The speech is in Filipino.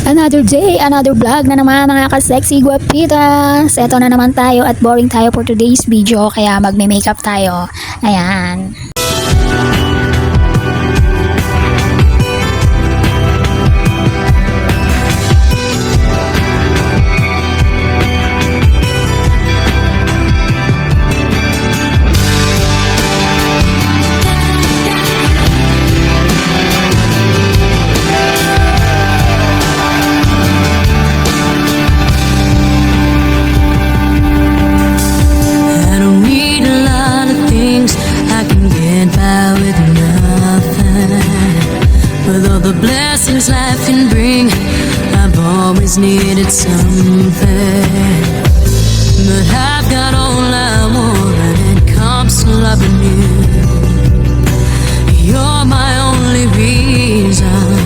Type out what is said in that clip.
Another day, another vlog na naman mga ka-sexy guwapitas. Eto na naman tayo at boring tayo for today's video kaya magme-makeup tayo. Ayan. The blessings life can bring, I've always needed something, but I've got all I want and it comes to loving you. You're my only reason